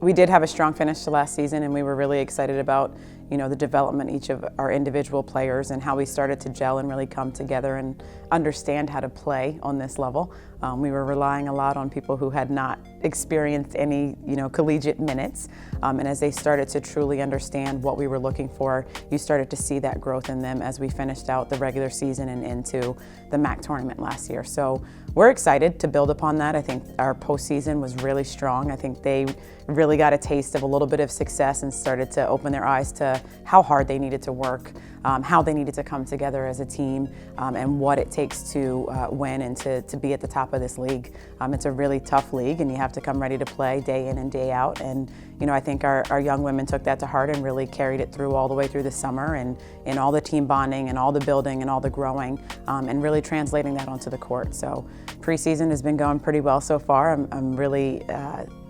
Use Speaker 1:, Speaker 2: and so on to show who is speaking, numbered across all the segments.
Speaker 1: We did have a strong finish to last season, and we were really excited about, the development of each of our individual players and how we started to gel and really come together and understand how to play on this level. We were relying a lot on people who had not experienced any, collegiate minutes. And as they started to truly understand what we were looking for, you started to see that growth in them as we finished out the regular season and into the MAC tournament last year. So we're excited to build upon that. I think our postseason was really strong. I think they really got a taste of a little bit of success and started to open their eyes to how hard they needed to work, how they needed to come together as a team, and what it takes to win and to be at the top of this league. It's a really tough league, and you have to come ready to play day in and day out. And I think our young women took that to heart and really carried it through all the way through the summer, and in all the team bonding and all the building and all the growing, and really translating that onto the court. So preseason has been going pretty well so far. I'm really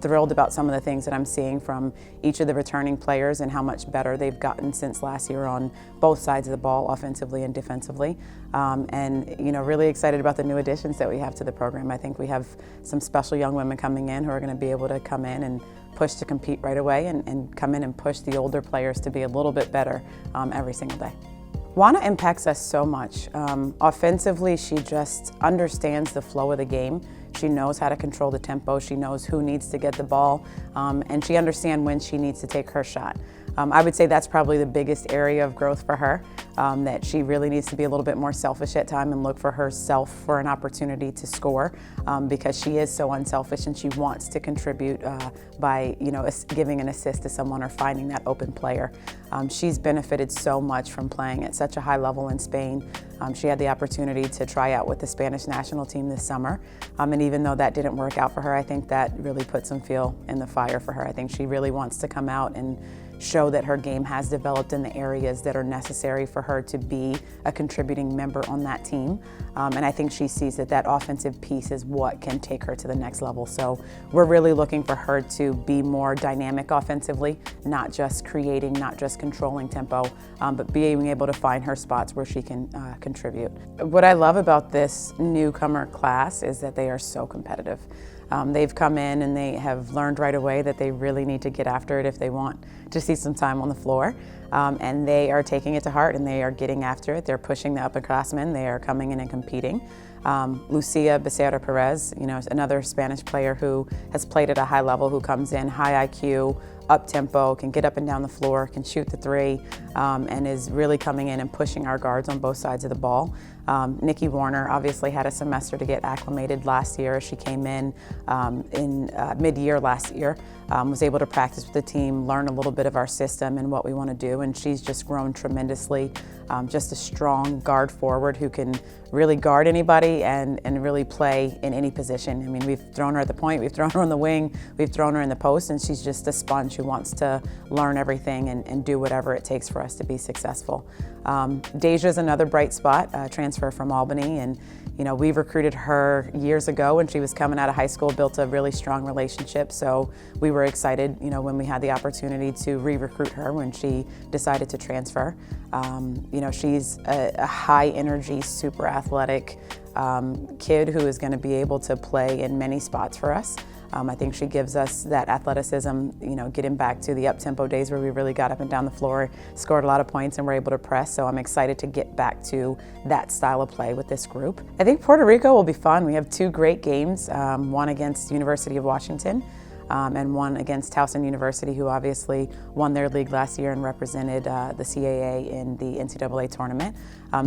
Speaker 1: thrilled about some of the things that I'm seeing from each of the returning players and how much better they've gotten since last year on both sides of the ball, offensively and defensively. And really excited about the new additions that we have to the program. I think we have some special young women coming in who are going to be able to come in and push to compete right away and come in and push the older players to be a little bit better every single day. Iona impacts us so much. Offensively, she just understands the flow of the game. She knows how to control the tempo. She knows who needs to get the ball, and she understands when she needs to take her shot. I would say that's probably the biggest area of growth for her, that she really needs to be a little bit more selfish at times and look for herself for an opportunity to score, because she is so unselfish and she wants to contribute by giving an assist to someone or finding that open player. She's benefited so much from playing at such a high level in Spain. She had the opportunity to try out with the Spanish national team this summer, and even though that didn't work out for her, I think that really put some fuel in the fire for her. I think she really wants to come out and show that her game has developed in the areas that are necessary for her to be a contributing member on that team. And I think she sees that offensive piece is what can take her to the next level. So we're really looking for her to be more dynamic offensively, not just creating, not just controlling tempo, but being able to find her spots where she can contribute. What I love about this newcomer class is that they are so competitive. They've come in and they have learned right away that they really need to get after it if they want to see some time on the floor. And they are taking it to heart and they are getting after it. They're pushing the upperclassmen. They are coming in and competing. Lucia Perez, another Spanish player who has played at a high level, who comes in high IQ, up tempo, can get up and down the floor, can shoot the three, and is really coming in and pushing our guards on both sides of the ball. Nikki Warner obviously had a semester to get acclimated last year. She came in mid-year last year, was able to practice with the team, learn a little bit of our system and what we want to do, and she's just grown tremendously. Just a strong guard forward who can really guard anybody and really play in any position. I mean, we've thrown her at the point, we've thrown her on the wing, we've thrown her in the post, and she's just a sponge who wants to learn everything and do whatever it takes for us to be successful. Deja's another bright spot, transfer from Albany, and we recruited her years ago when she was coming out of high school, built a really strong relationship. So we were excited, when we had the opportunity to re-recruit her when she decided to transfer. She's a high energy, super athletic kid who is going to be able to play in many spots for us. I think she gives us that athleticism, getting back to the up-tempo days where we really got up and down the floor, scored a lot of points and were able to press. So I'm excited to get back to that style of play with this group. I think Puerto Rico will be fun. We have two great games, one against University of Washington and one against Towson University, who obviously won their league last year and represented the CAA in the NCAA tournament.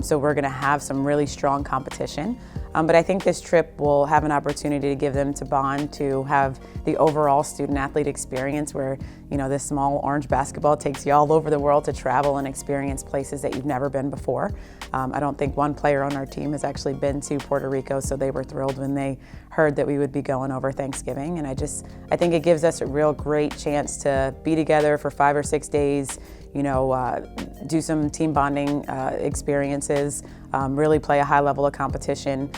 Speaker 1: So we're going to have some really strong competition. But I think this trip will have an opportunity to give them to bond, to have the overall student-athlete experience where, this small orange basketball takes you all over the world to travel and experience places that you've never been before. I don't think one player on our team has actually been to Puerto Rico, so they were thrilled when they heard that we would be going over Thanksgiving. And I think it gives us a real great chance to be together for 5 or 6 days, do some team bonding experiences, really play a high level of competition,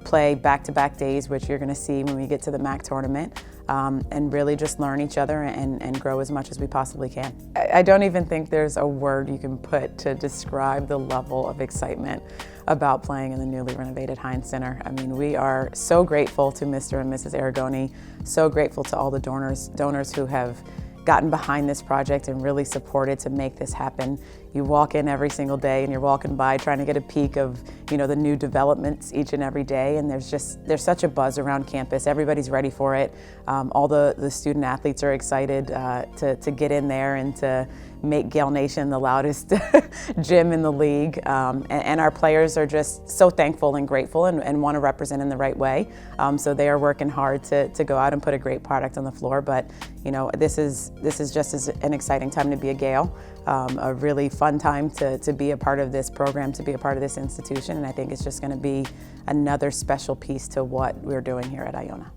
Speaker 1: play back-to-back days, which you're going to see when we get to the MAC tournament, and really just learn each other and grow as much as we possibly can. I don't even think there's a word you can put to describe the level of excitement about playing in the newly renovated Heinz Center. I mean, we are so grateful to Mr. and Mrs. Aragoni, so grateful to all the donors who have gotten behind this project and really supported to make this happen. You walk in every single day and you're walking by trying to get a peek of, the new developments each and every day, and there's such a buzz around campus. Everybody's ready for it. All the student athletes are excited to get in there and to make Gael Nation the loudest gym in the league. And our players are just so thankful and grateful and want to represent in the right way. So they are working hard to go out and put a great product on the floor. But this is just as an exciting time to be a Gael, a really fun time to be a part of this program, to be a part of this institution. And I think it's just going to be another special piece to what we're doing here at Iona.